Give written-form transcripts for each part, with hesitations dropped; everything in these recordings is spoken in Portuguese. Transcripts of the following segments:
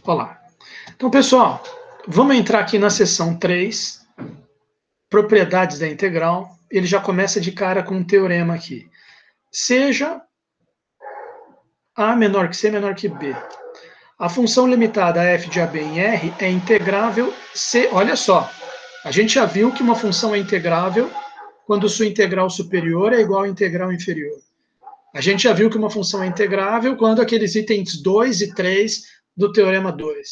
Olá. Então, pessoal, vamos entrar aqui na seção 3, propriedades da integral. Ele já começa de cara com um teorema aqui. Seja A menor que C menor que B. A função limitada f de AB em R é integrável se... Olha só, a gente já viu que uma função é integrável quando sua integral superior é igual à integral inferior. A gente já viu que uma função é integrável quando aqueles itens 2 e 3 do teorema 2.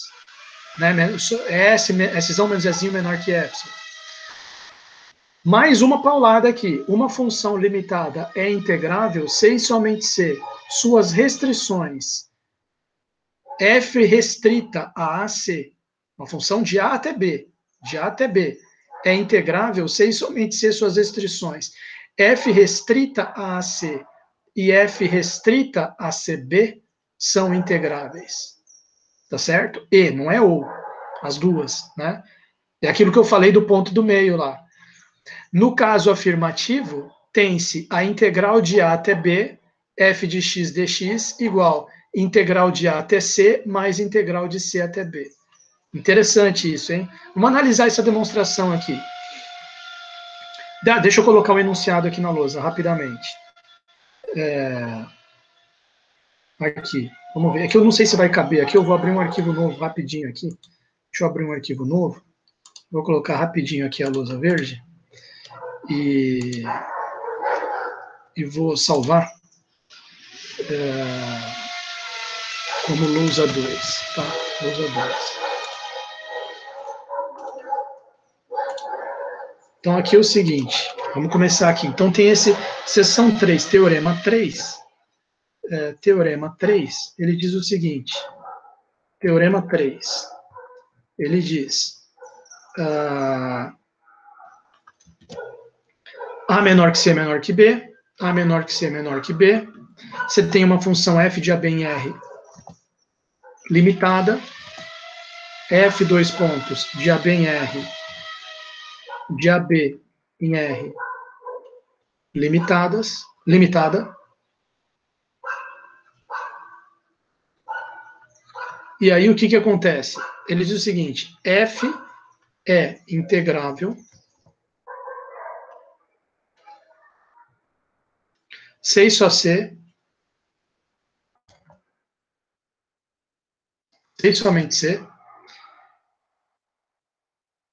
Né? S menos S menor que epsilon. Mais uma paulada aqui. Uma função limitada é integrável se e somente se suas restrições f restrita a AC, uma função de A até B, é integrável se e somente se suas restrições f restrita a AC e f restrita a CB são integráveis. Tá certo? E, não é ou. As duas, né? É aquilo que eu falei do ponto do meio lá. No caso afirmativo, tem-se a integral de A até B, f de x dx, igual integral de A até C, mais integral de C até B. Interessante isso, hein? Vamos analisar essa demonstração aqui. Deixa eu colocar o enunciado aqui na lousa, rapidamente. Aqui, vamos ver. Aqui eu não sei se vai caber. Aqui eu vou abrir um arquivo novo rapidinho aqui. Deixa eu abrir um arquivo novo. Vou colocar rapidinho aqui a lousa verde. E vou salvar como lousa 2, tá? Lousa 2. Então aqui é o seguinte, vamos começar aqui. Então tem esse, seção 3, teorema 3. Teorema 3, ele diz o seguinte, teorema 3, ele diz A menor que C menor que B, A menor que C menor que B, você tem uma função f de AB em R limitada, f dois pontos de AB em R, de AB em R limitada, e aí o que acontece? Ele diz o seguinte, f é integrável C e só C, C e somente C,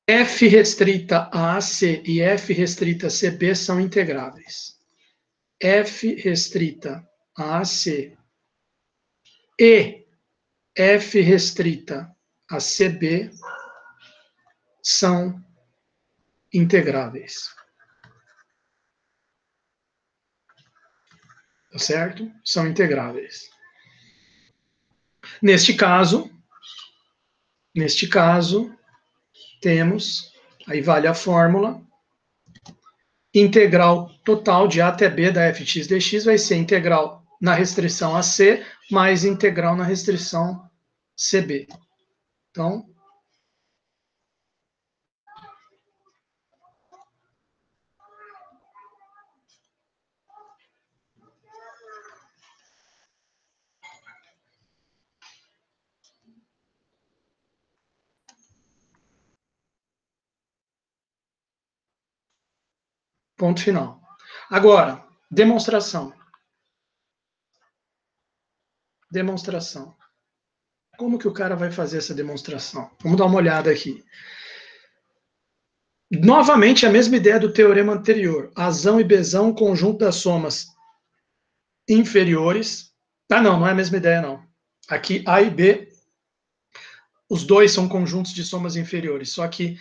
f restrita a AC e f restrita a CB são integráveis. F restrita a AC e f restrita a CB são integráveis. Tá certo? São integráveis. Neste caso, temos, aí vale a fórmula, integral total de A até B da fx dx vai ser integral na restrição AC mais integral na restrição CB. Então, ponto final. Agora, demonstração. Demonstração. Como que o cara vai fazer essa demonstração? Vamos dar uma olhada aqui. Novamente, a mesma ideia do teorema anterior. Azão e Bzão, conjunto das somas inferiores. Ah, não é a mesma ideia, não. Aqui, A e B, os dois são conjuntos de somas inferiores, só que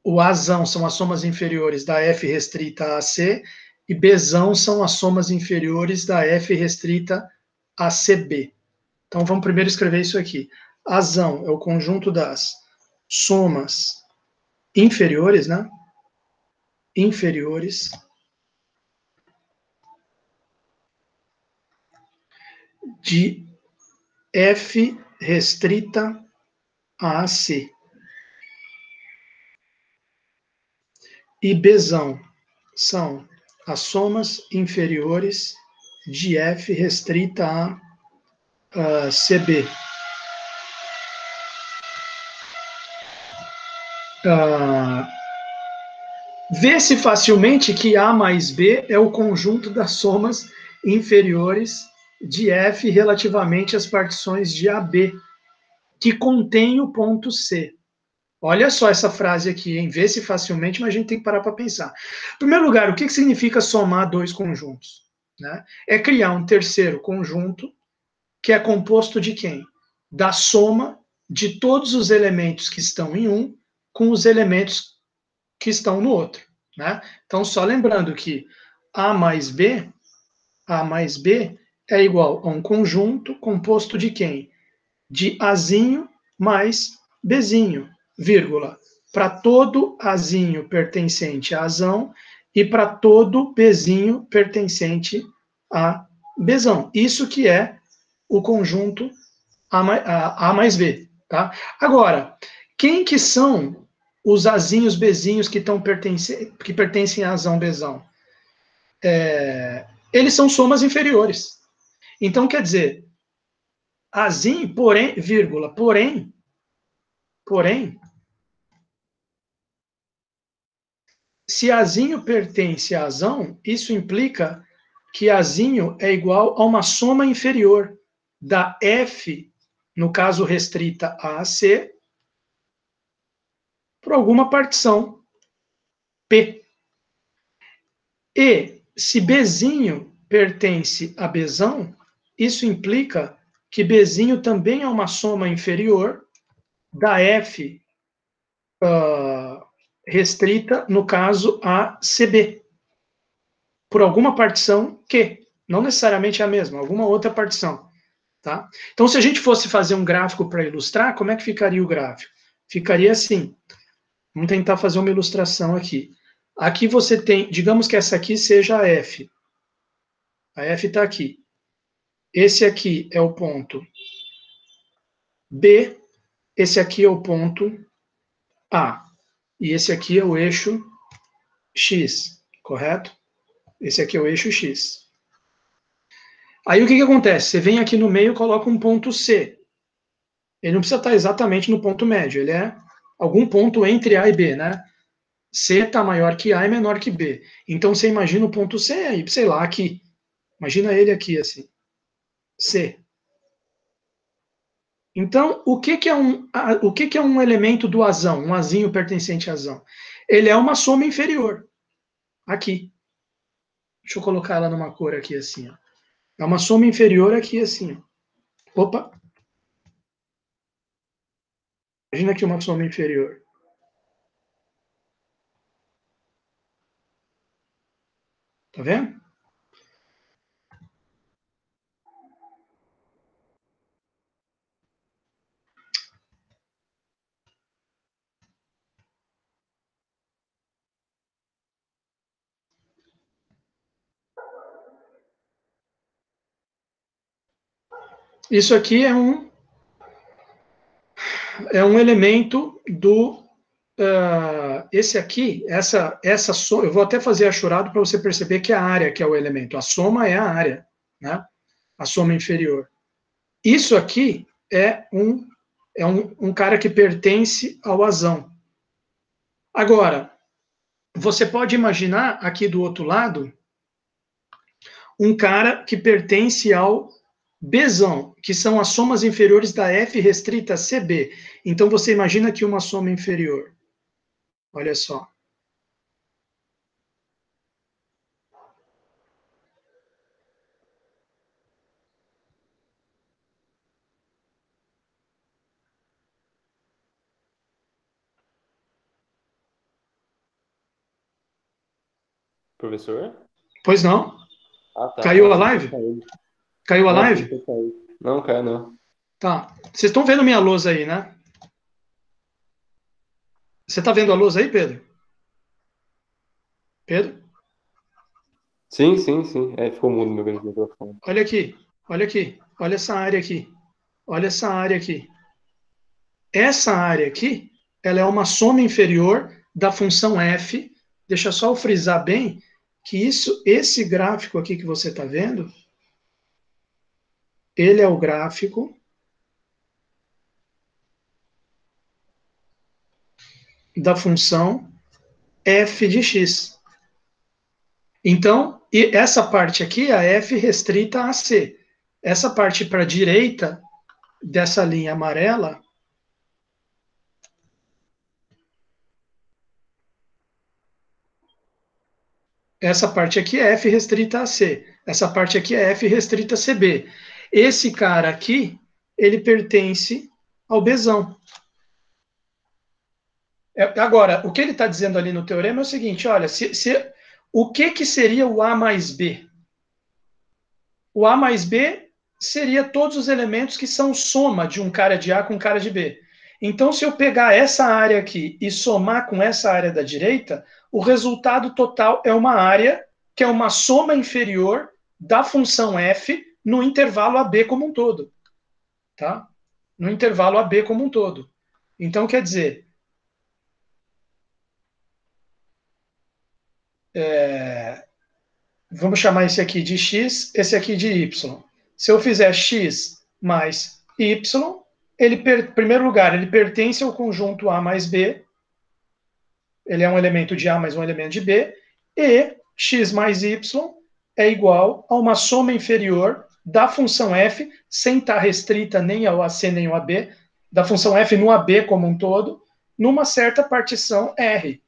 o Azão são as somas inferiores da F restrita a C e Bzão são as somas inferiores da F restrita a CB. Então, vamos primeiro escrever isso aqui. Azão é o conjunto das somas inferiores, né? Inferiores de F restrita a C. E Bzão são as somas inferiores de F restrita a CB. Vê-se facilmente que A mais B é o conjunto das somas inferiores de F relativamente às partições de AB, que contém o ponto C. Olha só essa frase aqui, hein? Vê-se facilmente, mas a gente tem que parar para pensar. Em primeiro lugar, o que significa somar dois conjuntos? Né? É criar um terceiro conjunto que é composto de quem? Da soma de todos os elementos que estão em um com os elementos que estão no outro. Né? Então, só lembrando que A mais B é igual a um conjunto composto de quem? De Azinho mais Bzinho, vírgula, para todo Azinho pertencente a Azão e para todo Bzinho pertencente a Bzão. Isso que é o conjunto A mais B. Tá? Agora, quem que são os Azinhos, Bzinhos que pertencem a Azão, Bzão? Eles são somas inferiores. Então, quer dizer, Azinho, porém, vírgula, porém, se Azinho pertence a Azão, isso implica que Azinho é igual a uma soma inferior da F, no caso restrita a C, por alguma partição P. E se Bzinho pertence a Bzão, isso implica que Bzinho também é uma soma inferior da F restrita, no caso, a CB, por alguma partição Q, não necessariamente a mesma, alguma outra partição. Tá? Então, se a gente fosse fazer um gráfico para ilustrar, como é que ficaria o gráfico? Ficaria assim. Vamos tentar fazer uma ilustração aqui. Aqui você tem, digamos que essa aqui seja a F. A F está aqui. Esse aqui é o ponto B, esse aqui é o ponto A. E esse aqui é o eixo X, correto? Esse aqui é o eixo X. Aí o que acontece? Você vem aqui no meio e coloca um ponto C. Ele não precisa estar exatamente no ponto médio, ele é algum ponto entre A e B, né? C está maior que A e menor que B. Então você imagina o ponto C aí, sei lá, aqui. Imagina ele aqui assim. C. Então, o que é um elemento do azão, um azinho pertencente a azão? Ele é uma soma inferior. Aqui. Deixa eu colocar ela numa cor aqui assim. Ó. É uma soma inferior aqui assim. Ó. Opa. Imagina aqui uma soma inferior. Tá vendo? Isso aqui é um elemento do esse aqui, eu vou até fazer achurado para você perceber que é a área que é o elemento. A soma é a área, né? A soma inferior. Isso aqui é um cara que pertence ao azão. Agora, você pode imaginar aqui do outro lado um cara que pertence ao Bzão, que são as somas inferiores da F restrita a CB. Então você imagina aqui uma soma inferior. Olha só. Professor? Pois não? Ah, tá. Caiu a Nossa, tinha live? caído. Caiu a Não, achei que live? tinha caído. Não, caiu não. Tá. Vocês estão vendo minha lousa aí, né? Você está vendo a lousa aí, Pedro? Pedro? Sim, sim, sim. É, ficou mudo meu grande microfone. Olha aqui. Olha aqui. Olha essa área aqui. Olha essa área aqui. Essa área aqui, ela é uma soma inferior da função f. Deixa só eu frisar bem que esse gráfico aqui que você está vendo, ele é o gráfico da função f de x. Então, e essa parte aqui é a f restrita a c. Essa parte para a direita dessa linha amarela essa parte aqui é f restrita a c. Essa parte aqui é f restrita a cb. Esse cara aqui, ele pertence ao Bzão. Agora, o que ele está dizendo ali no teorema é o seguinte, olha, o que seria o A mais B? O A mais B seria todos os elementos que são soma de um cara de A com um cara de B. Então, se eu pegar essa área aqui e somar com essa área da direita, o resultado total é uma área que é uma soma inferior da função f no intervalo AB como um todo. Tá? No intervalo AB como um todo. Então, quer dizer, vamos chamar esse aqui de x, esse aqui de y. Se eu fizer x mais y, ele, em primeiro lugar, ele pertence ao conjunto A mais B, ele é um elemento de A mais um elemento de B, e x mais y é igual a uma soma inferior da função f, sem estar restrita nem ao AC nem ao AB, da função f no AB como um todo, numa certa partição R,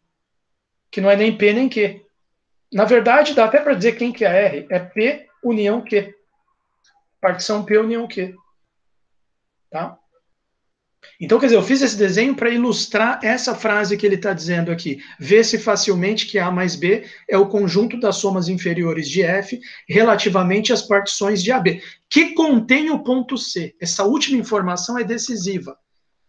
que não é nem P nem Q. Na verdade, dá até para dizer quem que é R, é P união Q. Partição P união Q. Tá? Então, quer dizer, eu fiz esse desenho para ilustrar essa frase que ele está dizendo aqui. Vê-se facilmente que A mais B é o conjunto das somas inferiores de F relativamente às partições de AB, que contém o ponto C. Essa última informação é decisiva,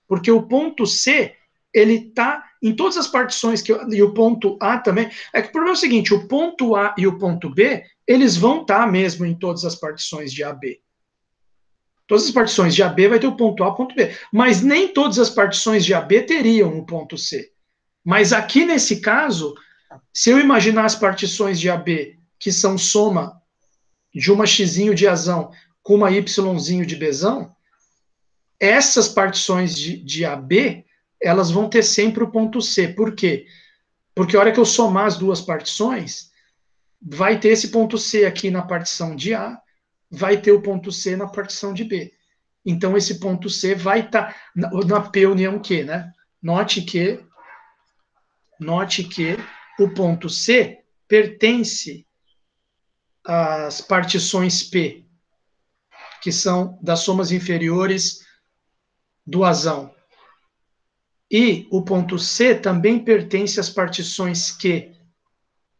porque o ponto C, ele está em todas as partições, e o ponto A também. É que o problema é o seguinte, o ponto A e o ponto B, eles vão estar mesmo em todas as partições de AB. Todas as partições de AB vai ter o ponto A e o ponto B. Mas nem todas as partições de AB teriam o ponto C. Mas aqui nesse caso, se eu imaginar as partições de AB, que são soma de uma xzinho de Azão com uma yzinho de Bzão, essas partições de AB, elas vão ter sempre o ponto C. Por quê? Porque a hora que eu somar as duas partições, vai ter esse ponto C aqui na partição de A, vai ter o ponto C na partição de B. Então, esse ponto C vai estar na P união Q, né? Note que o ponto C pertence às partições P, que são das somas inferiores do Azão. E o ponto C também pertence às partições Q,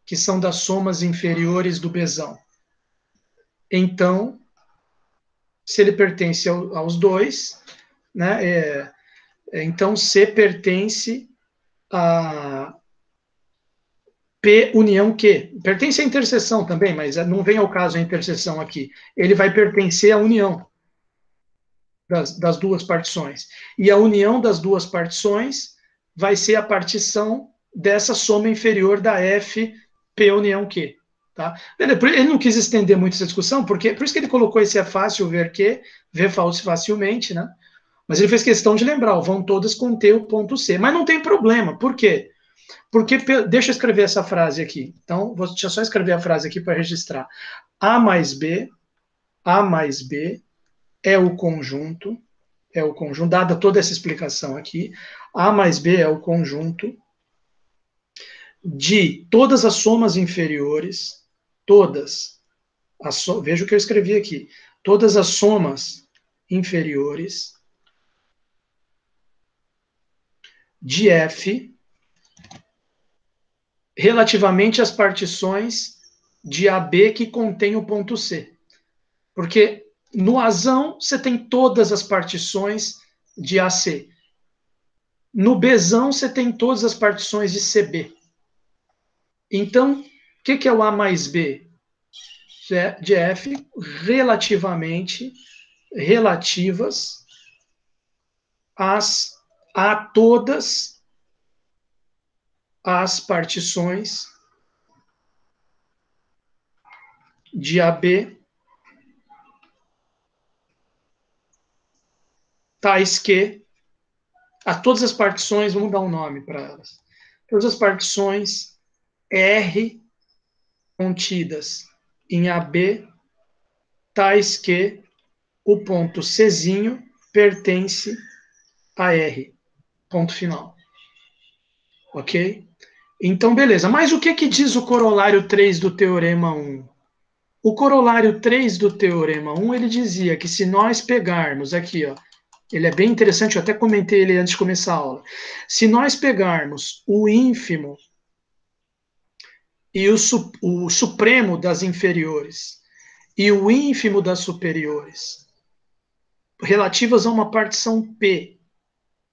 que são das somas inferiores do Bzão. Então, se ele pertence aos dois, né, então C pertence a P união Q. Pertence à interseção também, mas não vem ao caso a interseção aqui. Ele vai pertencer à união das duas partições. E a união das duas partições vai ser a partição dessa soma inferior da F P união Q. Tá? Ele não quis estender muito essa discussão, porque por isso que ele colocou esse é fácil ver que, ver facilmente, né? Mas ele fez questão de lembrar, vão todas conter o ponto C. Mas não tem problema, por quê? Porque, deixa eu escrever essa frase aqui. Então, deixa eu só escrever a frase aqui para registrar. A mais B é o conjunto, dada toda essa explicação aqui, A mais B é o conjunto de todas as somas inferiores, veja o que eu escrevi aqui, todas as somas inferiores de F relativamente às partições de AB que contém o ponto C. Porque no Azão você tem todas as partições de AC. No Bzão você tem todas as partições de CB. Então, o que é o A mais B? De F relativas a todas as partições de AB tais que A todas as partições, vamos dar um nome para elas. Todas as partições R contidas em AB, tais que o ponto Czinho pertence a R. Ponto final. Ok? Então, beleza. Mas o que diz o corolário 3 do Teorema 1? O corolário 3 do Teorema 1, ele dizia que se nós pegarmos aqui, ó, ele é bem interessante, eu até comentei ele antes de começar a aula. Se nós pegarmos o ínfimo e o supremo das inferiores e o ínfimo das superiores, relativas a uma partição P,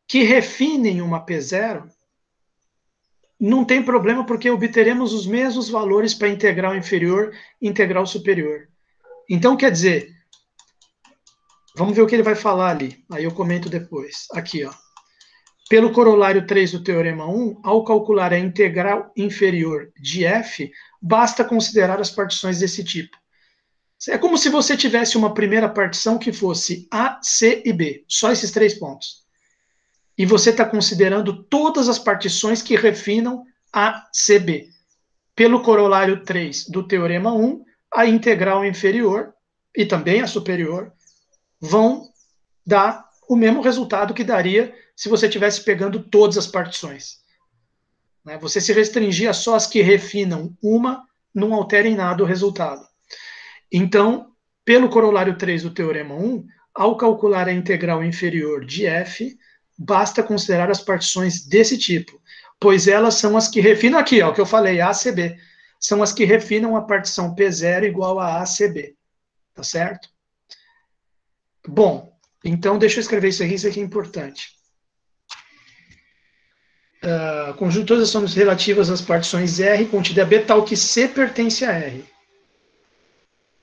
que refinem uma P0, não tem problema, porque obteremos os mesmos valores para integral inferior e integral superior. Então, quer dizer, vamos ver o que ele vai falar ali, aí eu comento depois. Aqui, ó. Pelo corolário 3 do Teorema 1, ao calcular a integral inferior de f, basta considerar as partições desse tipo. É como se você tivesse uma primeira partição que fosse A, C e B, só esses 3 pontos. E você está considerando todas as partições que refinam A, C, B. Pelo corolário 3 do Teorema 1, a integral inferior e também a superior vão dar o mesmo resultado que daria se você estivesse pegando todas as partições. Você se restringir a só as que refinam uma, não altera em nada o resultado. Então, pelo corolário 3 do Teorema 1, ao calcular a integral inferior de f, basta considerar as partições desse tipo, pois elas são as que refinam aqui, ó, o que eu falei, ACB, são as que refinam a partição P0 igual a ACB, tá certo? Bom, então deixa eu escrever isso aqui é importante. Conjunto de todas as somas relativas às partições R contida a B, tal que C pertence a R.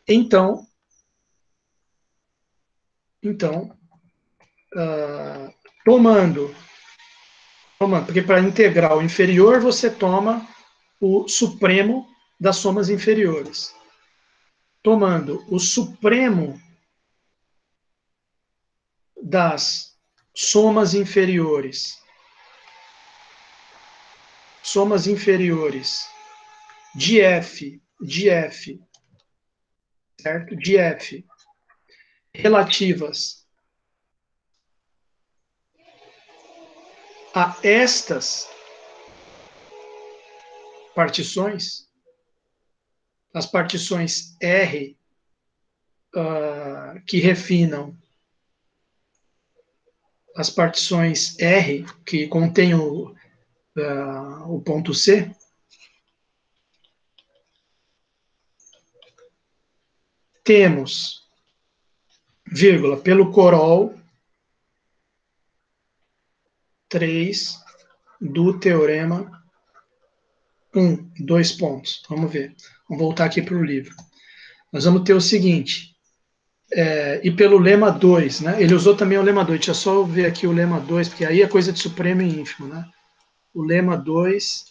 Então, tomando, porque para integral inferior você toma o supremo das somas inferiores. Tomando o supremo das somas inferiores de f, certo? De f relativas a estas partições, as partições R que refinam as partições R que contém o ponto C, temos, vírgula, pelo corol 3 do Teorema 1, 2 pontos. Vamos ver. Vamos voltar aqui para o livro. Nós vamos ter o seguinte, e pelo lema 2, né? Ele usou também o lema 2, deixa eu só ver aqui o lema 2, porque aí é coisa de supremo e ínfimo, né? O lema 2,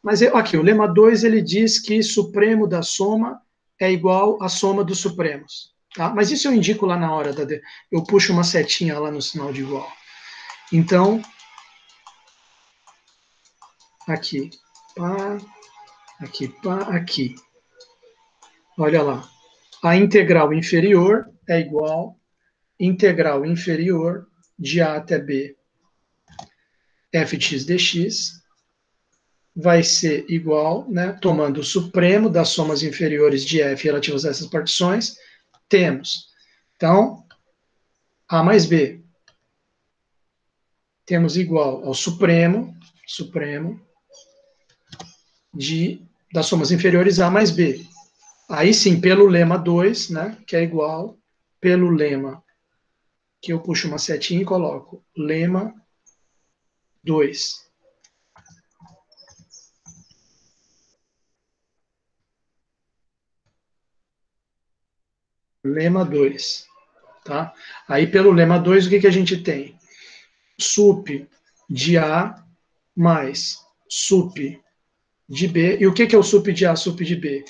mas aqui, o lema 2 ele diz que supremo da soma é igual à soma dos supremos, tá? Mas isso eu indico lá na hora, eu puxo uma setinha lá no sinal de igual. Então, aqui, pá, aqui, pá, aqui. Olha lá. A integral inferior é igual integral inferior de A até B f de x dx vai ser igual, né, tomando o supremo das somas inferiores de f relativas a essas partições, temos, então, A mais B. Temos igual ao supremo das somas inferiores A mais B. Aí sim, pelo lema 2, né, que é igual, pelo lema, que eu puxo uma setinha e coloco, lema 2. Lema 2. Tá? Aí, pelo lema 2, o que a gente tem? Sup de A mais sup de B. E o que é o sup de A, sup de B?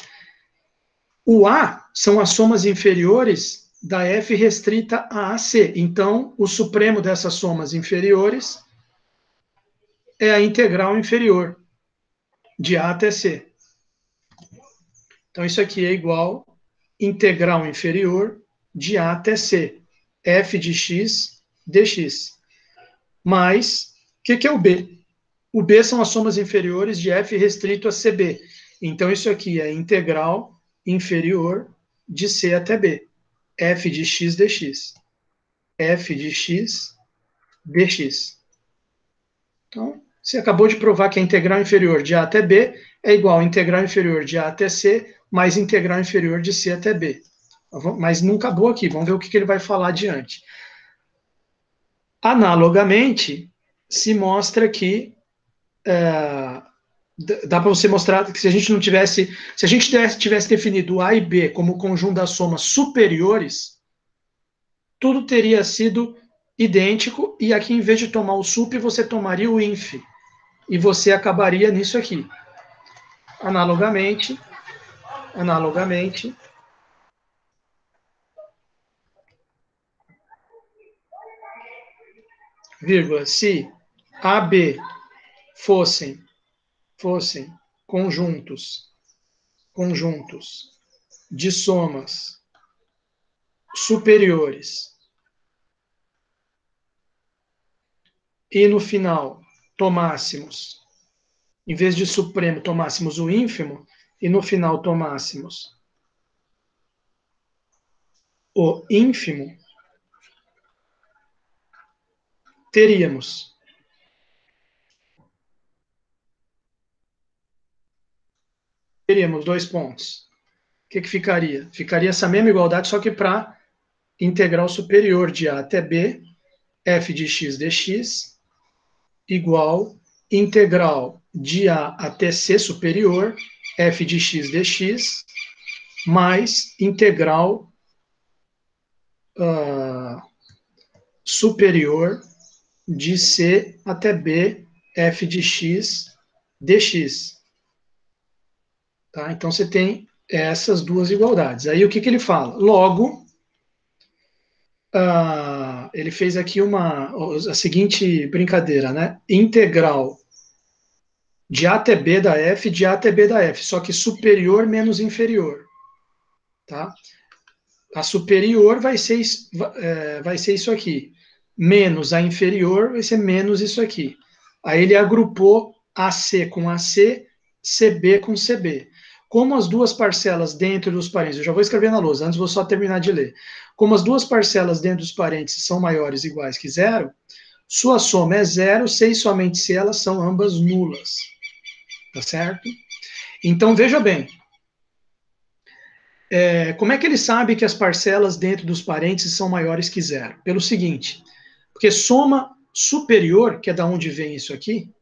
O A são as somas inferiores da F restrita a AC. Então, o supremo dessas somas inferiores é a integral inferior de A até C. Então, isso aqui é igual integral inferior de A até C, f de x dx. Mais, o que é o B? O B são as somas inferiores de f restrito a CB. Então, isso aqui é integral inferior de C até B, f de x dx. F de x dx. Então, você acabou de provar que a integral inferior de A até B é igual a integral inferior de A até C mais integral inferior de C até B. Mas não acabou aqui, vamos ver o que ele vai falar adiante. Analogamente, se mostra que dá para você mostrar que se a gente não tivesse, se a gente tivesse definido A e B como conjunto das somas superiores, tudo teria sido idêntico, e aqui, em vez de tomar o sup, você tomaria o inf, e você acabaria nisso aqui. Analogamente, vírgula, se A, B fossem conjuntos de somas superiores, e no final tomássemos, em vez de supremo, tomássemos o ínfimo, e no final tomássemos o ínfimo, teríamos dois pontos. O que ficaria? Ficaria essa mesma igualdade, só que para integral superior de A até B, f de x dx, igual integral de A até C superior, f de x dx, mais integral superior de C até B, f de x dx. Tá? Então, você tem essas duas igualdades. Aí, o que ele fala? Logo, ele fez aqui a seguinte brincadeira, né? Integral de A até B da F, de A até B da F, só que superior menos inferior. Tá? A superior vai ser isso aqui. Menos a inferior vai ser menos isso aqui. Aí ele agrupou AC com AC, CB com CB. Como as duas parcelas dentro dos parênteses, eu já vou escrever na lousa, antes vou só terminar de ler. Como as duas parcelas dentro dos parênteses são maiores ou iguais que zero, sua soma é zero, se e somente se elas são ambas nulas. Tá certo? Então, veja bem. Como é que ele sabe que as parcelas dentro dos parênteses são maiores que zero? Pelo seguinte, porque soma superior, que é da onde vem isso aqui,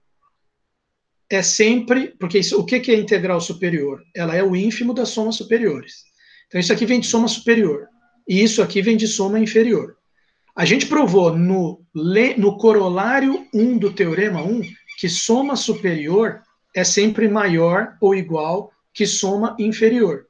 é sempre, porque o que é integral superior? Ela é o ínfimo das somas superiores. Então, isso aqui vem de soma superior, e isso aqui vem de soma inferior. A gente provou no corolário 1 do teorema 1 que soma superior é sempre maior ou igual que soma inferior.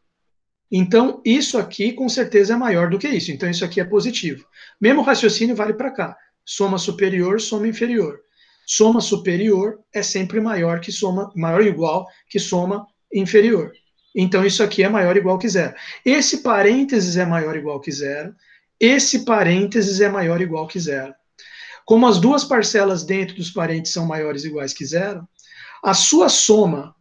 Então, isso aqui com certeza é maior do que isso. Então, isso aqui é positivo. Mesmo raciocínio vale para cá. Soma superior, soma inferior. Soma superior é sempre maior ou igual que soma inferior. Então, isso aqui é maior ou igual que zero. Esse parênteses é maior ou igual que zero. Esse parênteses é maior ou igual que zero. Como as duas parcelas dentro dos parênteses são maiores ou iguais que zero, a sua soma,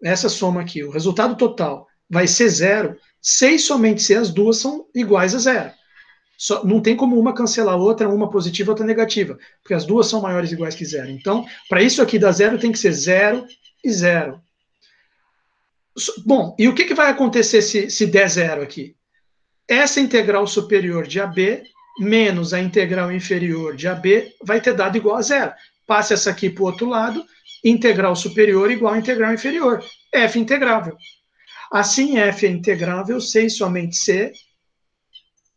essa soma aqui, o resultado total, vai ser zero, se e somente se as duas são iguais a zero. Não tem como uma cancelar a outra, uma positiva, outra negativa, porque as duas são maiores ou iguais que zero. Então, para isso aqui dar zero, tem que ser zero e zero. Bom, e o que vai acontecer se der zero aqui? Essa integral superior de AB menos a integral inferior de AB vai ter dado igual a zero. Passe essa aqui para o outro lado, integral superior igual a integral inferior. F integrável. Assim, F é integrável, se e somente se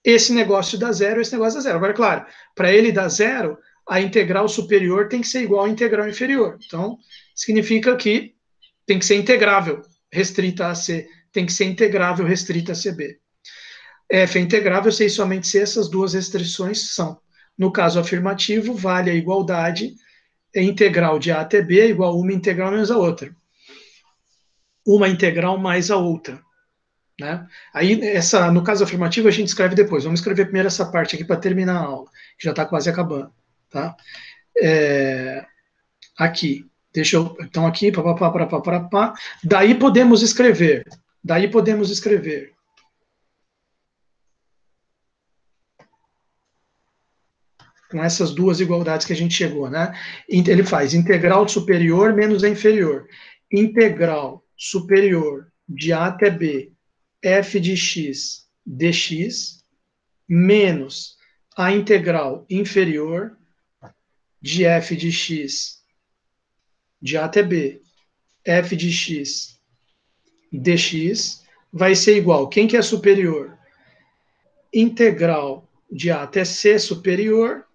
esse negócio dá zero, esse negócio dá zero. Agora, claro, para ele dar zero, a integral superior tem que ser igual à integral inferior. Então, significa que tem que ser integrável, restrita a C. Tem que ser integrável, restrita a CB. F é integrável, C e somente C, essas duas restrições são. No caso afirmativo, vale a igualdade, a integral de A até B é igual a uma integral menos a outra. Uma integral mais a outra. Né? Aí, no caso afirmativo, a gente escreve depois. Vamos escrever primeiro essa parte aqui para terminar a aula, que já está quase acabando. Tá? Aqui. Deixa eu. Então, aqui. Pá. Daí podemos escrever. Com essas duas igualdades que a gente chegou, né? Ele faz integral superior menos a inferior. Integral superior de A até B, f de x dx, menos a integral inferior de f de x de A até B, f de x dx, vai ser igual. Quem que é superior? Integral de A até C superior,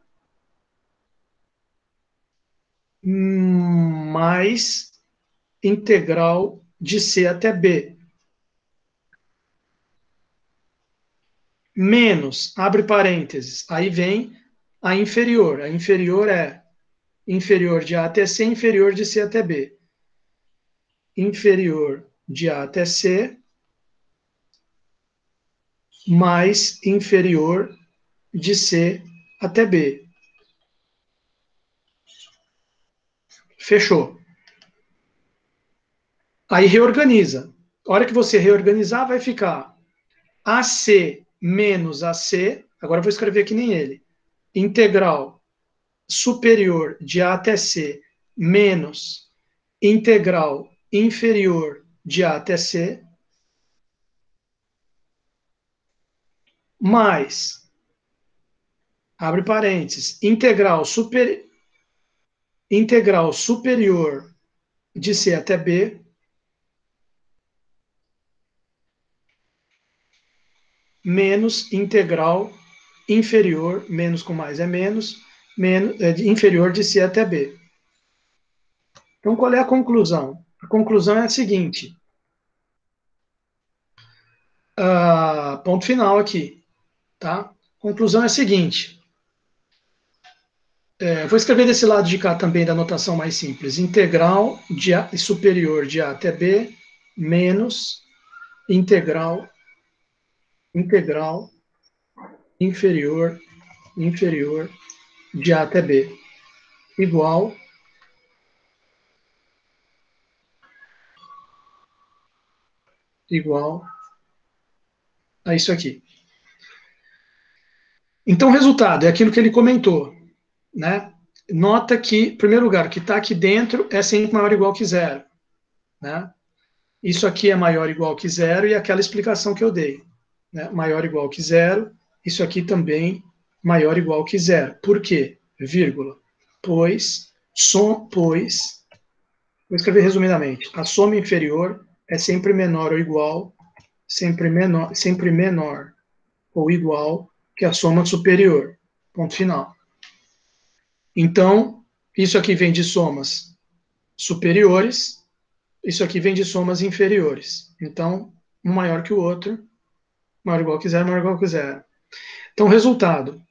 mais integral de C até B. Menos, abre parênteses, aí vem a inferior. A inferior é inferior de A até C, inferior de C até B. Inferior de A até C, mais inferior de C até B. Fechou. Aí reorganiza. A hora que você reorganizar, vai ficar AC menos AC. Agora eu vou escrever que nem ele. Integral superior de A até C menos integral inferior de A até C, mais, abre parênteses, integral superior de C até B, menos integral inferior, menos com mais é menos inferior de C até B. Então, qual é a conclusão? A conclusão é a seguinte. Ponto final aqui. Tá? Conclusão é a seguinte. Vou escrever desse lado de cá também da notação mais simples. Integral de A, superior de A até B, menos integral inferior de A até B, igual a isso aqui. Então, o resultado é aquilo que ele comentou, né? Nota que, em primeiro lugar, o que está aqui dentro é sempre maior ou igual que zero, né? Isso aqui é maior ou igual que zero e aquela explicação que eu dei, né? Maior ou igual que zero, isso aqui também maior ou igual que zero. Por quê? Vírgula. Pois, vou escrever resumidamente, a soma inferior é sempre menor ou igual, sempre menor ou igual que a soma superior. Ponto final. Então, isso aqui vem de somas superiores, isso aqui vem de somas inferiores. Então, um maior que o outro, maior ou igual que zero, maior ou igual que zero. Então, resultado.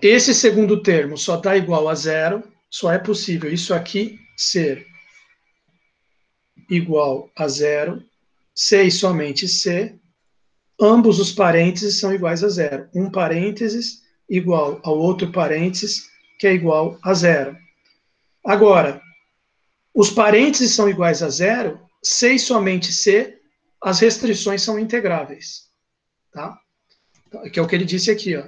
Esse segundo termo só dá igual a zero, só é possível isso aqui ser igual a zero, C e somente C, ambos os parênteses são iguais a zero. Um parênteses igual ao outro parênteses, que é igual a zero. Agora, os parênteses são iguais a zero, C e somente C, as restrições são integráveis. Tá? Que é o que ele disse aqui. Ó.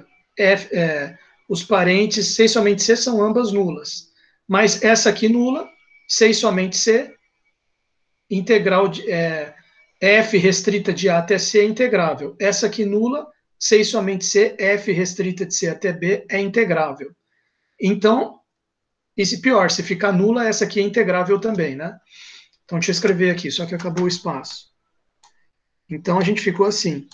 Os parênteses C e somente C são ambas nulas. Mas essa aqui nula, C e somente C, integral de, F restrita de A até C é integrável. Essa aqui nula, C e somente C, F restrita de C até B é integrável. Então, e se pior, se ficar nula, essa aqui é integrável também, né? Então, deixa eu escrever aqui, só que acabou o espaço. Então, a gente ficou assim.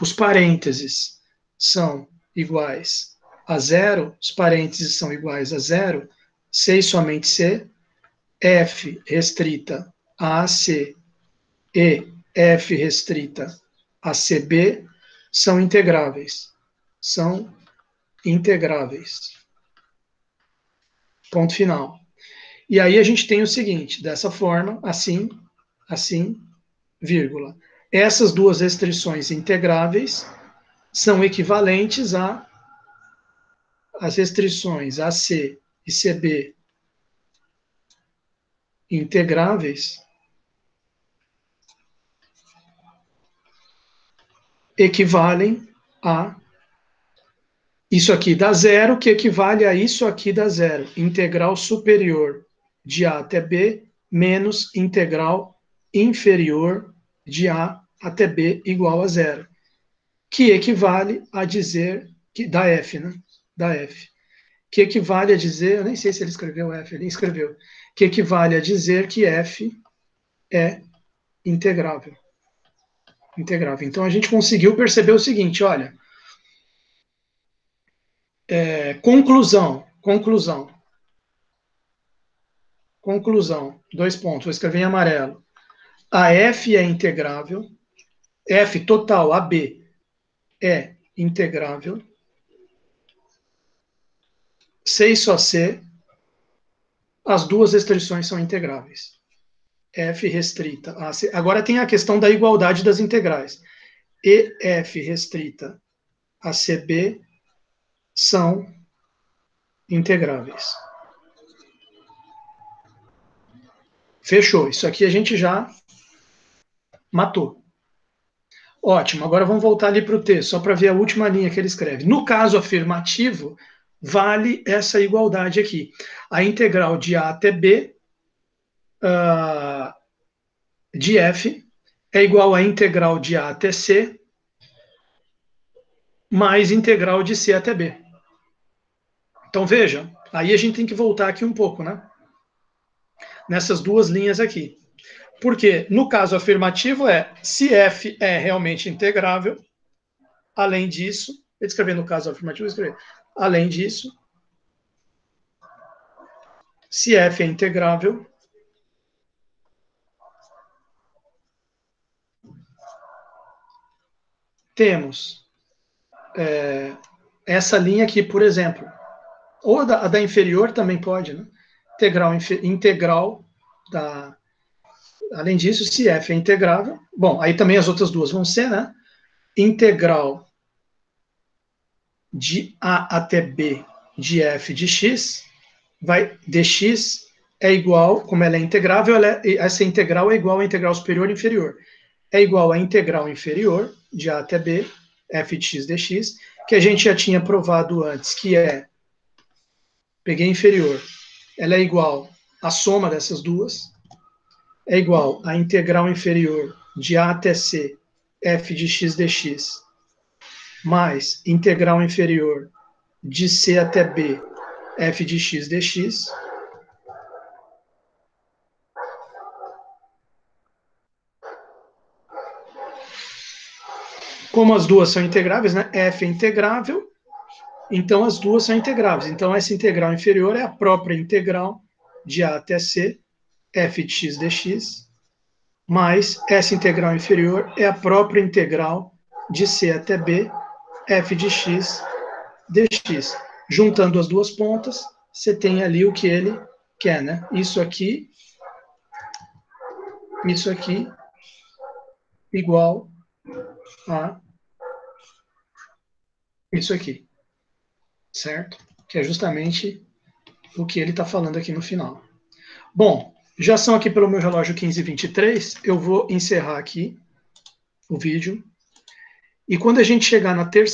Os parênteses são iguais a zero, os parênteses são iguais a zero, C e somente C, F restrita a C e f restrita a CB são integráveis. São integráveis. Ponto final. E aí a gente tem o seguinte, dessa forma, assim, assim, vírgula. Essas duas restrições integráveis são equivalentes às restrições AC e CB integráveis equivalem a isso aqui dá zero, que equivale a isso aqui dá zero. Integral superior de A até B menos integral inferior de A até B igual a zero. Que equivale a dizer, que da F, né? Da F. Que equivale a dizer, eu nem sei se ele escreveu F, ele escreveu. Que equivale a dizer que F é integrável. Integrável. Então a gente conseguiu perceber o seguinte, olha, conclusão, 2 pontos, vou escrever em amarelo. A F é integrável, F total AB é integrável, C e só C, as duas restrições são integráveis. F restrita a C. Agora tem a questão da igualdade das integrais. E F restrita a CB são integráveis. Fechou. Isso aqui a gente já matou. Ótimo. Agora vamos voltar ali para o texto, só para ver a última linha que ele escreve. No caso afirmativo, vale essa igualdade aqui. A integral de A até B de F é igual à integral de A até C mais integral de C até B. Então, veja, aí a gente tem que voltar aqui um pouco, né? Nessas duas linhas aqui. Porque, no caso afirmativo, se F é realmente integrável, além disso, eu escrevi no caso afirmativo, além disso, se F é integrável, temos essa linha aqui, por exemplo, ou a da inferior também pode, né? Integral da... Além disso, se F é integrável, bom, aí também as outras duas vão ser, né? Integral de A até B de F de X, dx é igual, como ela é integrável, essa integral é igual à integral superior e inferior. É igual à integral inferior de A até B, F de X dx, que a gente já tinha provado antes, que peguei inferior, ela é igual à soma dessas duas, é igual à integral inferior de A até C, F de X dx, mais integral inferior de C até B, F de X dx. Como as duas são integráveis, né? F é integrável, então as duas são integráveis. Então essa integral inferior é a própria integral de A até C, F de X dx, mais essa integral inferior é a própria integral de C até B, F de X dx. Juntando as duas pontas, você tem ali o que ele quer, né? Isso aqui igual a isso aqui, certo? Que é justamente o que ele está falando aqui no final. Bom, já são aqui pelo meu relógio 15h23, eu vou encerrar aqui o vídeo. E quando a gente chegar na terça